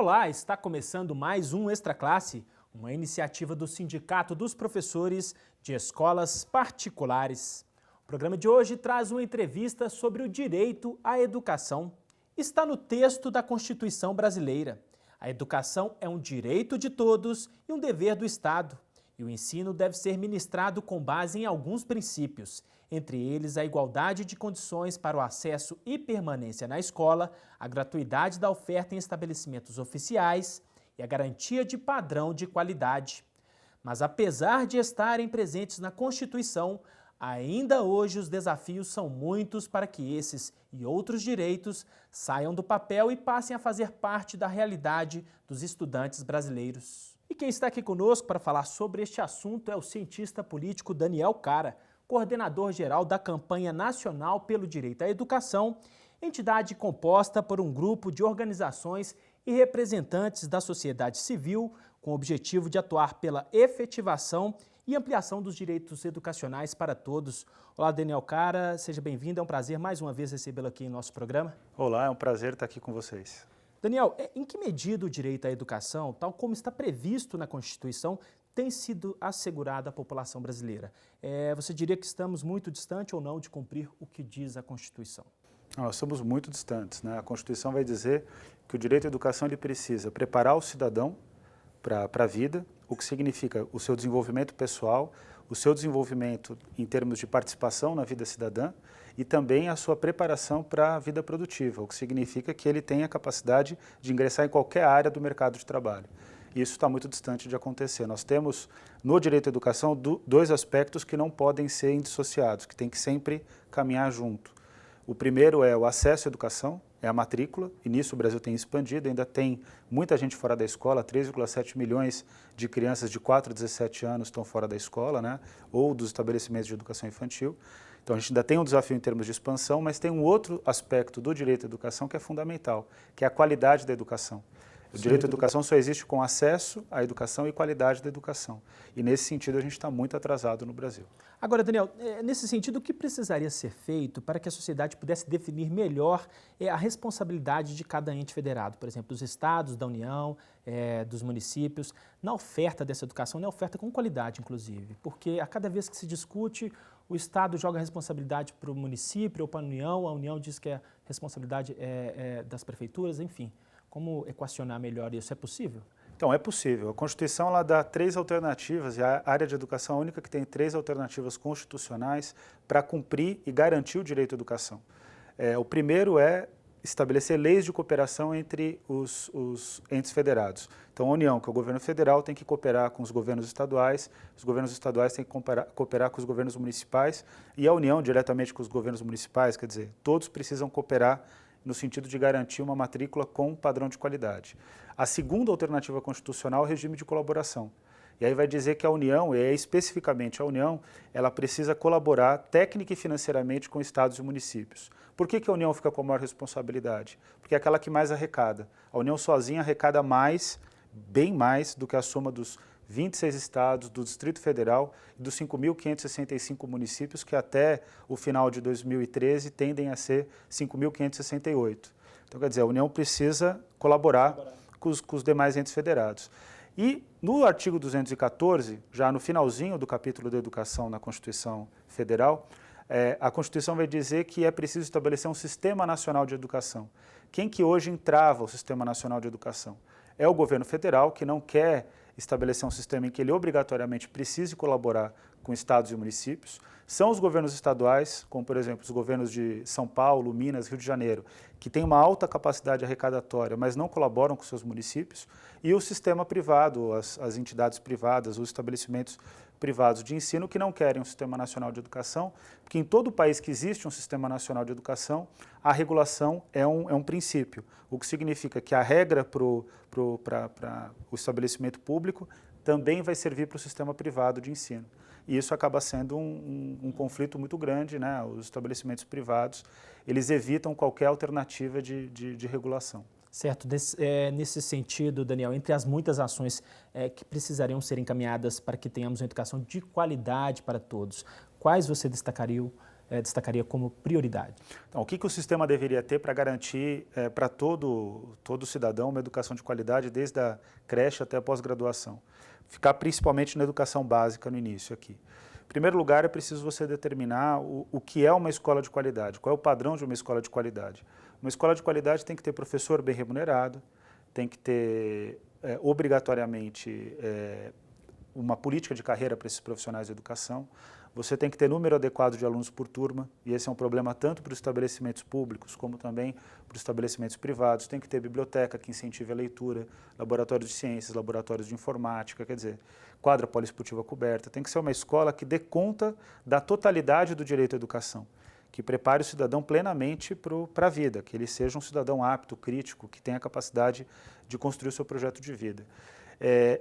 Olá, está começando mais um Extra Classe, uma iniciativa do Sindicato dos Professores de Escolas Particulares. O programa de hoje traz uma entrevista sobre o direito à educação. Está no texto da Constituição brasileira. A educação é um direito de todos e um dever do Estado. E o ensino deve ser ministrado com base em alguns princípios, entre eles a igualdade de condições para o acesso e permanência na escola, a gratuidade da oferta em estabelecimentos oficiais e a garantia de padrão de qualidade. Mas apesar de estarem presentes na Constituição, ainda hoje os desafios são muitos para que esses e outros direitos saiam do papel e passem a fazer parte da realidade dos estudantes brasileiros. E quem está aqui conosco para falar sobre este assunto é o cientista político Daniel Cara, coordenador-geral da Campanha Nacional pelo Direito à Educação, entidade composta por um grupo de organizações e representantes da sociedade civil com o objetivo de atuar pela efetivação e ampliação dos direitos educacionais para todos. Olá, Daniel Cara, seja bem-vindo, é um prazer mais uma vez recebê-lo aqui em nosso programa. Olá, é um prazer estar aqui com vocês. Daniel, em que medida o direito à educação, tal como está previsto na Constituição, tem sido assegurado à população brasileira? Você diria que estamos muito distante ou não de cumprir o que diz a Constituição? Nós somos muito distantes, né? A Constituição vai dizer que o direito à educação ele precisa preparar o cidadão para a vida, o que significa o seu desenvolvimento pessoal, o seu desenvolvimento em termos de participação na vida cidadã e também a sua preparação para a vida produtiva, o que significa que ele tem a capacidade de ingressar em qualquer área do mercado de trabalho. Isso está muito distante de acontecer. Nós temos no direito à educação dois aspectos que não podem ser indissociados, que tem que sempre caminhar junto. O primeiro é o acesso à educação, é a matrícula, e nisso o Brasil tem expandido, ainda tem muita gente fora da escola, 3,7 milhões de crianças de 4 a 17 anos estão fora da escola, né, ou dos estabelecimentos de educação infantil. Então a gente ainda tem um desafio em termos de expansão, mas tem um outro aspecto do direito à educação que é fundamental, que é a qualidade da educação. O direito à educação só existe com acesso à educação e qualidade da educação. E nesse sentido a gente está muito atrasado no Brasil. Agora, Daniel, nesse sentido, o que precisaria ser feito para que a sociedade pudesse definir melhor a responsabilidade de cada ente federado, por exemplo, dos estados, da União, dos municípios, na oferta dessa educação, na oferta com qualidade, inclusive? Porque a cada vez que se discute, o Estado joga a responsabilidade para o município ou para a União diz que a responsabilidade é das prefeituras, enfim. Como equacionar melhor isso? É possível? Então, é possível. A Constituição ela dá 3 alternativas, e a área de educação é a única que tem 3 alternativas constitucionais para cumprir e garantir o direito à educação. O primeiro é estabelecer leis de cooperação entre os entes federados. Então, a União, que é o governo federal, tem que cooperar com os governos estaduais têm que cooperar com os governos municipais, e a União, diretamente com os governos municipais, quer dizer, todos precisam cooperar no sentido de garantir uma matrícula com padrão de qualidade. A segunda alternativa constitucional é o regime de colaboração. E aí vai dizer que a União, e especificamente a União, ela precisa colaborar técnica e financeiramente com estados e municípios. Por que a União fica com a maior responsabilidade? Porque é aquela que mais arrecada. A União sozinha arrecada mais, bem mais, do que a soma dos 26 estados, do Distrito Federal e dos 5.565 municípios, que até o final de 2013 tendem a ser 5.568. Então, quer dizer, a União precisa colaborar com os demais entes federados. E no artigo 214, já no finalzinho do capítulo da educação na Constituição Federal, a Constituição vai dizer que é preciso estabelecer um Sistema Nacional de Educação. Quem que hoje entrava o Sistema Nacional de Educação? É o governo federal, que não quer estabelecer um sistema em que ele obrigatoriamente precise colaborar com estados e municípios. São os governos estaduais, como por exemplo os governos de São Paulo, Minas, Rio de Janeiro, que têm uma alta capacidade arrecadatória, mas não colaboram com seus municípios, e o sistema privado, as entidades privadas, os estabelecimentos privados de ensino que não querem um Sistema Nacional de Educação, porque em todo o país que existe um Sistema Nacional de Educação, a regulação é um princípio, o que significa que a regra para o estabelecimento público também vai servir para o sistema privado de ensino. E isso acaba sendo um conflito muito grande, né? Os estabelecimentos privados, eles evitam qualquer alternativa de regulação. Certo. Nesse sentido, Daniel, entre as muitas ações que precisariam ser encaminhadas para que tenhamos uma educação de qualidade para todos, quais você destacaria destacaria como prioridade? Então, o que o sistema deveria ter para garantir para todo cidadão uma educação de qualidade desde a creche até a pós-graduação? Ficar principalmente na educação básica no início aqui. Em primeiro lugar, é preciso você determinar o que é uma escola de qualidade, qual é o padrão de uma escola de qualidade. Uma escola de qualidade tem que ter professor bem remunerado, tem que ter obrigatoriamente uma política de carreira para esses profissionais de educação. Você tem que ter número adequado de alunos por turma, e esse é um problema tanto para os estabelecimentos públicos como também para os estabelecimentos privados. Tem que ter biblioteca que incentive a leitura, laboratórios de ciências, laboratórios de informática, quer dizer, quadra poliesportiva coberta. Tem que ser uma escola que dê conta da totalidade do direito à educação, que prepare o cidadão plenamente para a vida, que ele seja um cidadão apto, crítico, que tenha a capacidade de construir o seu projeto de vida.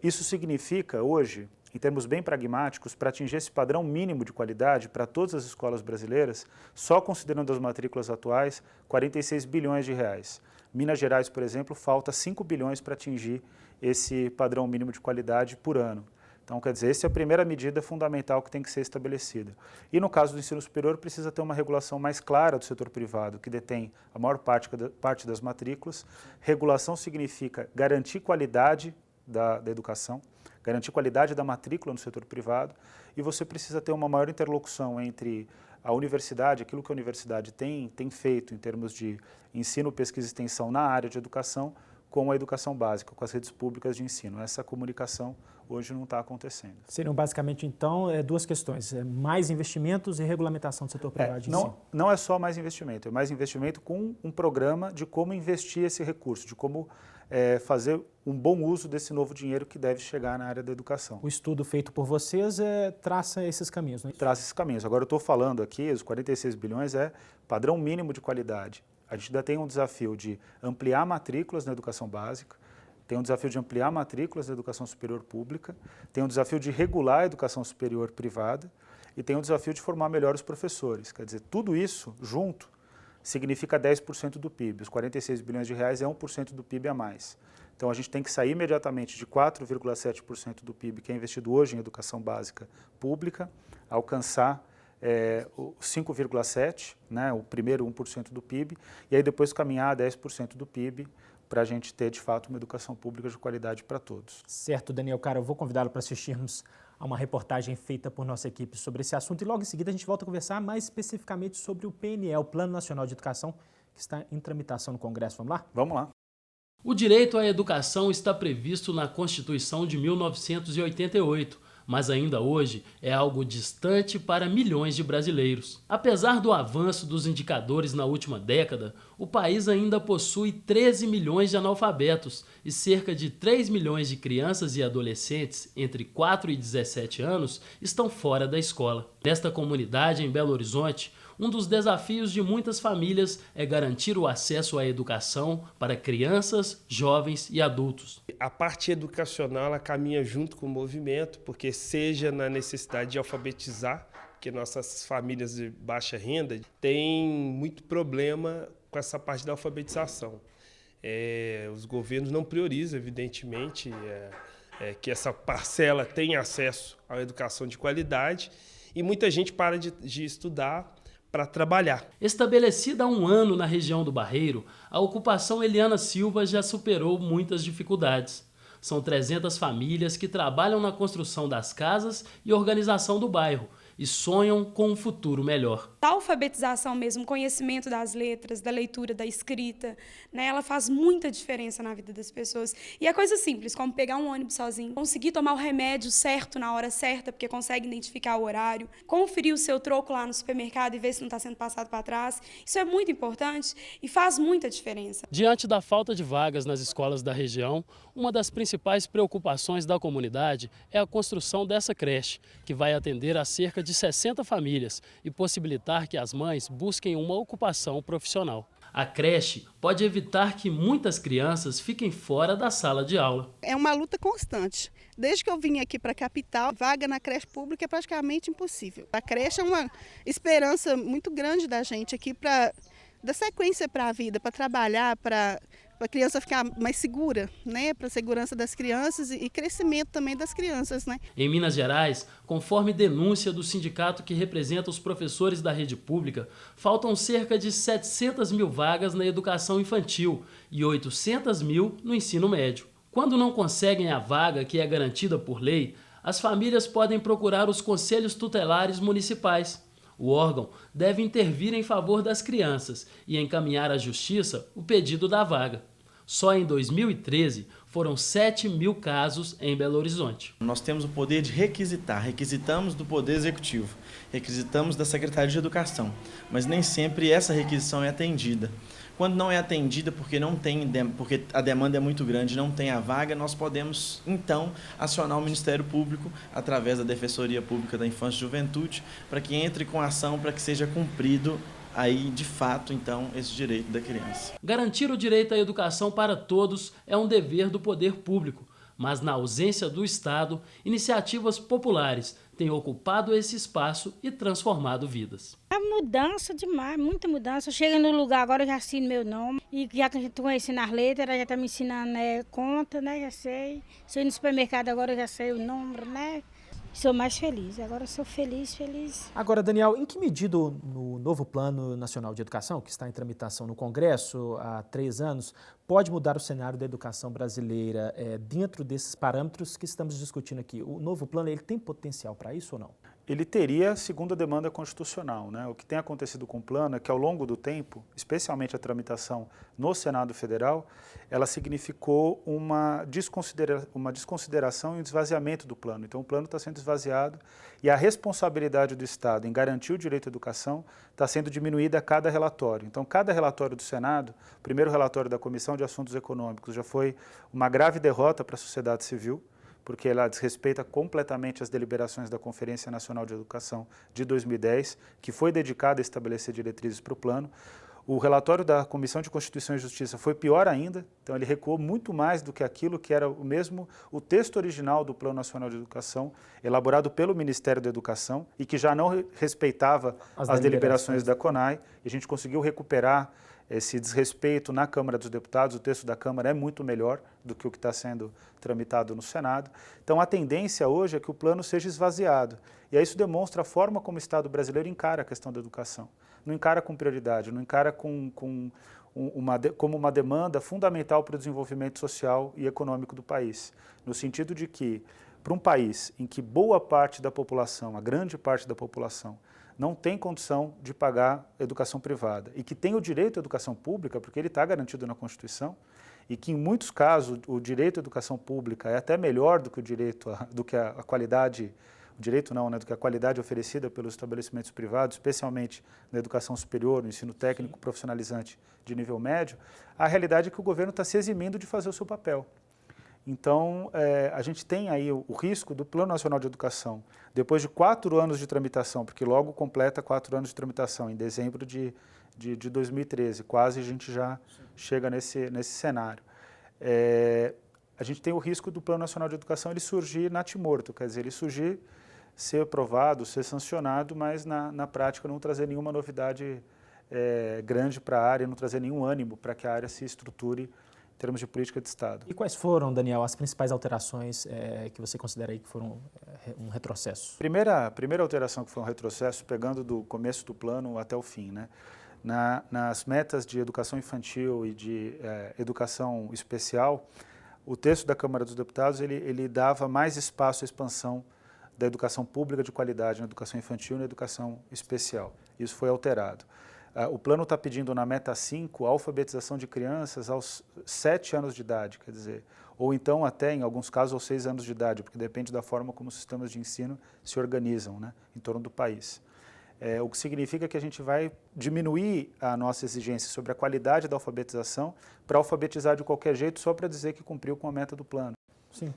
Isso significa, hoje, em termos bem pragmáticos, para atingir esse padrão mínimo de qualidade para todas as escolas brasileiras, só considerando as matrículas atuais, 46 bilhões de reais. Minas Gerais, por exemplo, falta 5 bilhões para atingir esse padrão mínimo de qualidade por ano. Então, quer dizer, essa é a primeira medida fundamental que tem que ser estabelecida. E no caso do ensino superior, precisa ter uma regulação mais clara do setor privado, que detém a maior parte das matrículas. Regulação significa garantir qualidade da educação, garantir qualidade da matrícula no setor privado, e você precisa ter uma maior interlocução entre a universidade, aquilo que a universidade tem feito em termos de ensino, pesquisa e extensão na área de educação, com a educação básica, com as redes públicas de ensino. Essa comunicação hoje não está acontecendo. Seriam basicamente, então, duas questões, mais investimentos e regulamentação do setor privado de ensino. Não é só mais investimento, é mais investimento com um programa de como investir esse recurso, de como fazer um bom uso desse novo dinheiro que deve chegar na área da educação. O estudo feito por vocês traça esses caminhos, não é? Traça esses caminhos. Agora eu estou falando aqui, os 46 bilhões é padrão mínimo de qualidade. A gente ainda tem um desafio de ampliar matrículas na educação básica, tem um desafio de ampliar matrículas na educação superior pública, tem um desafio de regular a educação superior privada e tem um desafio de formar melhor os professores. Quer dizer, tudo isso junto significa 10% do PIB. Os 46 bilhões de reais é 1% do PIB a mais. Então a gente tem que sair imediatamente de 4,7% do PIB que é investido hoje em educação básica pública, alcançar o 5,7%, né, o primeiro 1% do PIB, e aí depois caminhar a 10% do PIB para a gente ter, de fato, uma educação pública de qualidade para todos. Certo, Daniel Caro, eu vou convidá-lo para assistirmos a uma reportagem feita por nossa equipe sobre esse assunto e logo em seguida a gente volta a conversar mais especificamente sobre o PNE, o Plano Nacional de Educação, que está em tramitação no Congresso. Vamos lá? Vamos lá. O direito à educação está previsto na Constituição de 1988, mas ainda hoje é algo distante para milhões de brasileiros. Apesar do avanço dos indicadores na última década, o país ainda possui 13 milhões de analfabetos e cerca de 3 milhões de crianças e adolescentes entre 4 e 17 anos estão fora da escola. Nesta comunidade, em Belo Horizonte, um dos desafios de muitas famílias é garantir o acesso à educação para crianças, jovens e adultos. A parte educacional ela caminha junto com o movimento, porque seja na necessidade de alfabetizar, que nossas famílias de baixa renda têm muito problema com essa parte da alfabetização. Os governos não priorizam, evidentemente, que essa parcela tenha acesso à educação de qualidade e muita gente para de estudar para trabalhar. Estabelecida há um ano na região do Barreiro, a ocupação Eliana Silva já superou muitas dificuldades. São 300 famílias que trabalham na construção das casas e organização do bairro e sonham com um futuro melhor. A alfabetização mesmo, conhecimento das letras, da leitura, da escrita, né, ela faz muita diferença na vida das pessoas. E é coisa simples, como pegar um ônibus sozinho, conseguir tomar o remédio certo na hora certa, porque consegue identificar o horário, conferir o seu troco lá no supermercado e ver se não está sendo passado para trás. Isso é muito importante e faz muita diferença. Diante da falta de vagas nas escolas da região, uma das principais preocupações da comunidade é a construção dessa creche, que vai atender a cerca de 60 famílias e possibilitar que as mães busquem uma ocupação profissional. A creche pode evitar que muitas crianças fiquem fora da sala de aula. É uma luta constante. Desde que eu vim aqui para a capital, vaga na creche pública é praticamente impossível. A creche é uma esperança muito grande da gente aqui para dar sequência para a vida, para trabalhar, para para a criança ficar mais segura, né, para a segurança das crianças e crescimento também das crianças, né. Em Minas Gerais, conforme denúncia do sindicato que representa os professores da rede pública, faltam cerca de 700 mil vagas na educação infantil e 800 mil no ensino médio. Quando não conseguem a vaga que é garantida por lei, as famílias podem procurar os conselhos tutelares municipais. O órgão deve intervir em favor das crianças e encaminhar à Justiça o pedido da vaga. Só em 2013 foram 7 mil casos em Belo Horizonte. Nós temos o poder de requisitar, requisitamos do Poder Executivo, requisitamos da Secretaria de Educação, mas nem sempre essa requisição é atendida. Quando não é atendida porque a demanda é muito grande, não tem a vaga, nós podemos, então, acionar o Ministério Público, através da Defensoria Pública da Infância e Juventude, para que entre com ação, para que seja cumprido aí, de fato, então, esse direito da criança. Garantir o direito à educação para todos é um dever do poder público, mas na ausência do Estado, iniciativas populares têm ocupado esse espaço e transformado vidas. A mudança demais, muita mudança. Chega no lugar agora, eu já assino meu nome. E já que estou conhecendo as letras, já está me ensinando conta, né? Já sei. Se eu ir no supermercado agora, eu já sei o número, né? Sou mais feliz, agora sou feliz. Agora, Daniel, em que medida no novo Plano Nacional de Educação, que está em tramitação no Congresso há 3 anos, pode mudar o cenário da educação brasileira dentro desses parâmetros que estamos discutindo aqui? O novo plano, ele tem potencial para isso ou não? Ele teria, segundo a demanda constitucional, né? O que tem acontecido com o plano é que, ao longo do tempo, especialmente a tramitação no Senado Federal, ela significou uma desconsideração e um esvaziamento do plano. Então, o plano está sendo esvaziado e a responsabilidade do Estado em garantir o direito à educação está sendo diminuída a cada relatório. Então, cada relatório do Senado, o primeiro relatório da Comissão de Assuntos Econômicos, já foi uma grave derrota para a sociedade civil, porque ela desrespeita completamente as deliberações da Conferência Nacional de Educação de 2010, que foi dedicada a estabelecer diretrizes para o plano. O relatório da Comissão de Constituição e Justiça foi pior ainda, então ele recuou muito mais do que aquilo que era o texto original do Plano Nacional de Educação, elaborado pelo Ministério da Educação e que já não respeitava as deliberações da CONAI, e a gente conseguiu recuperar esse desrespeito na Câmara dos Deputados. O texto da Câmara é muito melhor do que o que está sendo tramitado no Senado. Então, a tendência hoje é que o plano seja esvaziado. E aí isso demonstra a forma como o Estado brasileiro encara a questão da educação. Não encara com prioridade, não encara como uma demanda fundamental para o desenvolvimento social e econômico do país. No sentido de que, para um país em que boa parte da população, a grande parte da população, não tem condição de pagar educação privada e que tem o direito à educação pública, porque ele está garantido na Constituição, e que em muitos casos o direito à educação pública é até melhor do que do que a qualidade, o direito não, né, do que a qualidade oferecida pelos estabelecimentos privados, especialmente na educação superior, no ensino técnico profissionalizante de nível médio, a realidade é que o governo está se eximindo de fazer o seu papel. Então, a gente tem aí o risco do Plano Nacional de Educação, depois de 4 anos de tramitação, porque logo completa 4 anos de tramitação, em dezembro de 2013, quase a gente já chega nesse cenário. A gente tem o risco do Plano Nacional de Educação ele surgir natimorto, quer dizer, ele surgir, ser aprovado, ser sancionado, mas na prática não trazer nenhuma novidade grande para a área, não trazer nenhum ânimo para que a área se estruture em termos de política de Estado. E quais foram, Daniel, as principais alterações que você considera aí que foram um retrocesso? Primeira alteração que foi um retrocesso, pegando do começo do plano até o fim, né? Nas metas de educação infantil e de educação especial, o texto da Câmara dos Deputados ele dava mais espaço à expansão da educação pública de qualidade na educação infantil e na educação especial. Isso foi alterado. O plano está pedindo na meta 5 a alfabetização de crianças aos 7 anos de idade, quer dizer, ou então até, em alguns casos, aos 6 anos de idade, porque depende da forma como os sistemas de ensino se organizam, né, em torno do país. O que significa que a gente vai diminuir a nossa exigência sobre a qualidade da alfabetização para alfabetizar de qualquer jeito só para dizer que cumpriu com a meta do plano. Sim.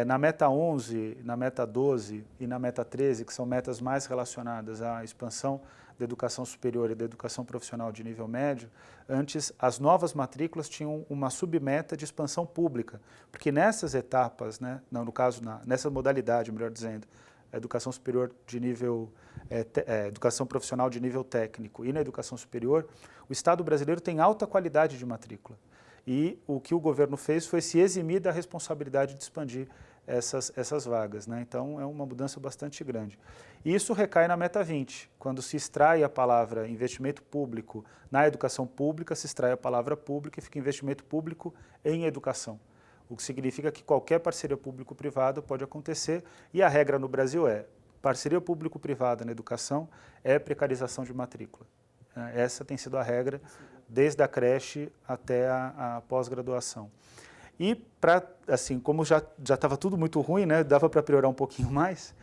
Na meta 11, na meta 12 e na meta 13, que são metas mais relacionadas à expansão da educação superior e da educação profissional de nível médio, antes as novas matrículas tinham uma submeta de expansão pública, porque nessas etapas, né, no caso, nessa modalidade, melhor dizendo, a educação superior de nível, educação profissional de nível técnico e na educação superior, o Estado brasileiro tem alta qualidade de matrícula. e o que o governo fez foi se eximir da responsabilidade de expandir essas vagas, né? Então, é uma mudança bastante grande. E isso recai na meta 20. Quando se extrai a palavra investimento público na educação pública, se extrai a palavra pública e fica investimento público em educação. O que significa que qualquer parceria público-privada pode acontecer e a regra no Brasil é parceria público-privada na educação é precarização de matrícula. Essa tem sido a regra desde a creche até a pós-graduação. E, assim, como já estava tudo muito ruim, né, dava para piorar um pouquinho mais,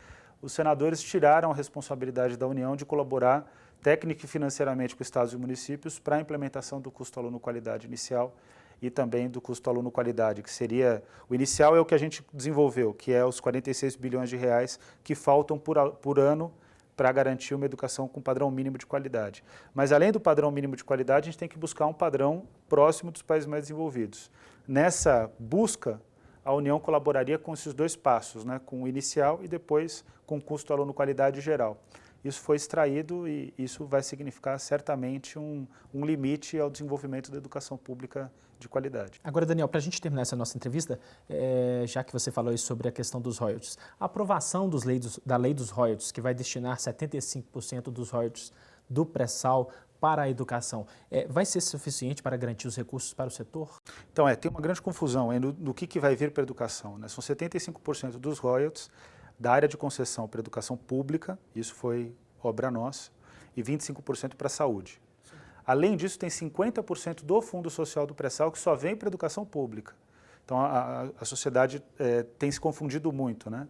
os senadores tiraram a responsabilidade da União de colaborar técnica e financeiramente com estados e municípios para a implementação do custo aluno-qualidade inicial e também do custo aluno-qualidade, que seria, o inicial é o que a gente desenvolveu, que é os 46 bilhões de reais que faltam por ano para garantir uma educação com padrão mínimo de qualidade. Mas, além do padrão mínimo de qualidade, a gente tem que buscar um padrão próximo dos países mais desenvolvidos. Nessa busca, a União colaboraria com esses dois passos, né, com o inicial e depois com o custo aluno-qualidade geral. Isso foi extraído e isso vai significar certamente um limite ao desenvolvimento da educação pública de qualidade. Agora, Daniel, para a gente terminar essa nossa entrevista, já que você falou aí sobre a questão dos royalties, a aprovação da lei dos royalties, que vai destinar 75% dos royalties do pré-sal para a educação, vai ser suficiente para garantir os recursos para o setor? Então, tem uma grande confusão no que vai vir para a educação, né? São 75% dos royalties da área de concessão para a educação pública, isso foi obra nossa, e 25% para a saúde. Além disso, tem 50% do Fundo Social do Pré-Sal que só vem para a educação pública. Então, a sociedade tem se confundido muito, né?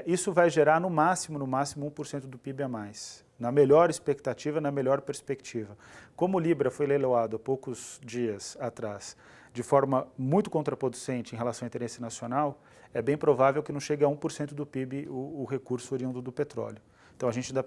Isso vai gerar, no máximo 1% do PIB a mais. Na melhor expectativa, na melhor perspectiva. Como o Libra foi leiloado há poucos dias atrás, de forma muito contraproducente em relação ao interesse nacional, é bem provável que não chegue a 1% do PIB o recurso oriundo do petróleo. Então, a gente já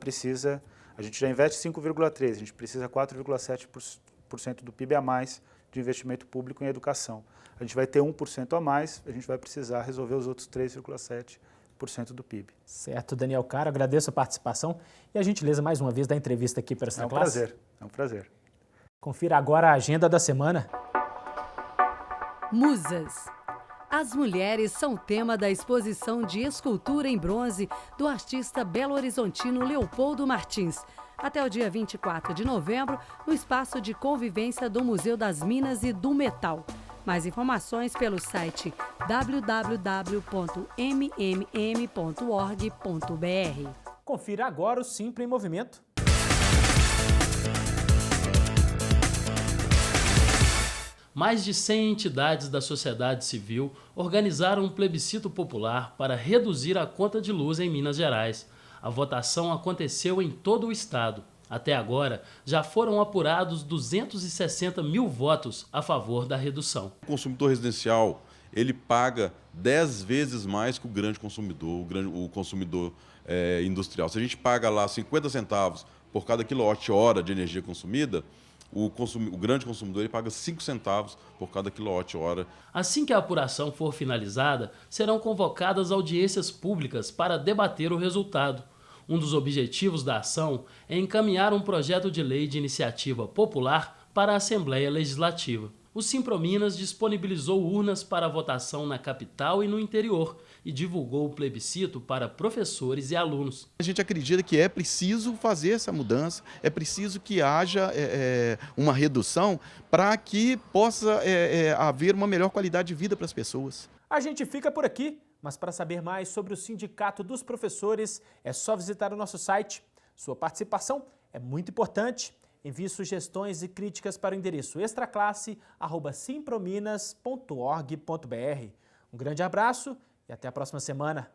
investe 5,3%, a gente precisa 4,7% do PIB a mais de investimento público em educação. A gente vai ter 1% a mais, a gente vai precisar resolver os outros 3,7% do PIB. Certo, Daniel Caro, agradeço a participação e a gentileza mais uma vez da entrevista aqui para esta classe. É um prazer. Confira agora a agenda da semana. Musas. As mulheres são tema da exposição de escultura em bronze do artista belo-horizontino Leopoldo Martins, até o dia 24 de novembro, no espaço de convivência do Museu das Minas e do Metal. Mais informações pelo site www.mmm.org.br. Confira agora o Simpla em Movimento. Mais de 100 entidades da sociedade civil organizaram um plebiscito popular para reduzir a conta de luz em Minas Gerais. A votação aconteceu em todo o estado. Até agora, já foram apurados 260 mil votos a favor da redução. O consumidor residencial, ele paga 10 vezes mais que o grande consumidor, o consumidor industrial. Se a gente paga lá 50 centavos por cada quilowatt-hora de energia consumida, o grande consumidor ele paga 5 centavos por cada quilowatt-hora. Assim que a apuração for finalizada, serão convocadas audiências públicas para debater o resultado. Um dos objetivos da ação é encaminhar um projeto de lei de iniciativa popular para a Assembleia Legislativa. O Simprominas disponibilizou urnas para votação na capital e no interior e divulgou o plebiscito para professores e alunos. A gente acredita que é preciso fazer essa mudança, é preciso que haja uma redução para que possa haver uma melhor qualidade de vida para as pessoas. A gente fica por aqui, mas para saber mais sobre o Sindicato dos Professores, é só visitar o nosso site. Sua participação é muito importante. Envie sugestões e críticas para o endereço extraclasse@simprominas.org.br. Um grande abraço e até a próxima semana.